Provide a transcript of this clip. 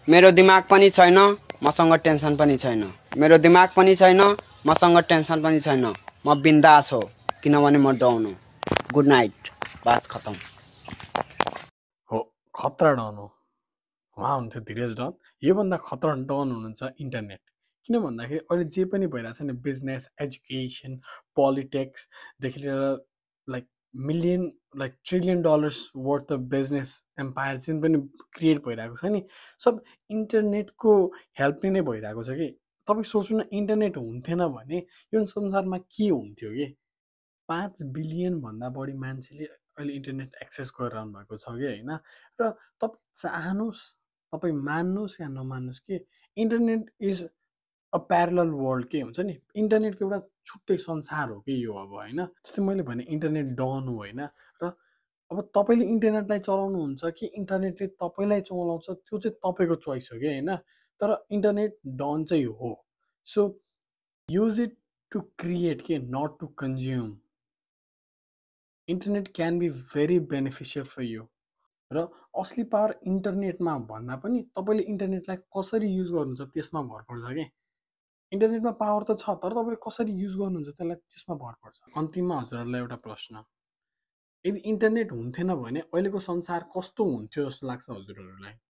मेरो दिमाग पनि छैन, मसँग टेन्सन पनि छैन। मेरो दिमाग पनि छैन, मसँग टेन्सन पनि छैन। म बिन्दास हो किनभने म डाउन हो। Good night. बात खतम। हो खतरा डन हो उहाँ हुनुहुन्थ्यो धीरज डन। योभन्दा खतरा डन हुनुहुन्छ इन्टरनेट। किन भन्दाखेरि अहिले जे पनि भइरहेछ नि बिजनेस एजुकेसन पोलिटिक्सदेखि लिएर like million like trillion dollars worth of business empire चाहिँ पनि क्रिएट भइरहेको छ नि सब इन्टरनेटको हेल्पले नै भइरहेको छ कि तपाईँ सोच्नु न इन्टरनेट हुन्थेन भने यो संसारमा के हुन्थ्यो कि 5 बिलियन भन्दा बढी मान्छेले अहिले इन्टरनेट एक्सेस गरिरहनु भएको छ कि होइन र तपाईँ चाहनुहोस् तपाईँ मान्नुहोस् या नमान्नुहोस् कि internet is a parallel world के हुन्छ नि इन्टरनेटको एउटा छुट्टै संसार हो कि यो अब होइन जस्तै मैले भने इन्टरनेट डन हो होइन र अब तपाईँले इन्टरनेटलाई चलाउनुहुन्छ कि इन्टरनेटले तपाईँलाई चलाउँछ त्यो चाहिँ तपाईँको चोइस हो कि होइन तर इन्टरनेट डन चाहिँ हो so use it to create के not to consume internet can be very beneficial for you र असली पावर इन्टरनेटमा भन्दा पनि तपाईँले इन्टरनेटलाई कसरी युज गर्नुहुन्छ त्यसमा भर पर्छ कि इन्टरनेटमा पावर त छ तर तपाईँले कसरी युज गर्नुहुन्छ त्यसलाई त्यसमा भर पर्छ। अन्तिममा हजुरहरूलाई एउटा प्रश्न यदि इन्टरनेट हुन्थेन भने अहिलेको संसार कस्तो हुन्थ्यो जस्तो लाग्छ हजुरहरूलाई?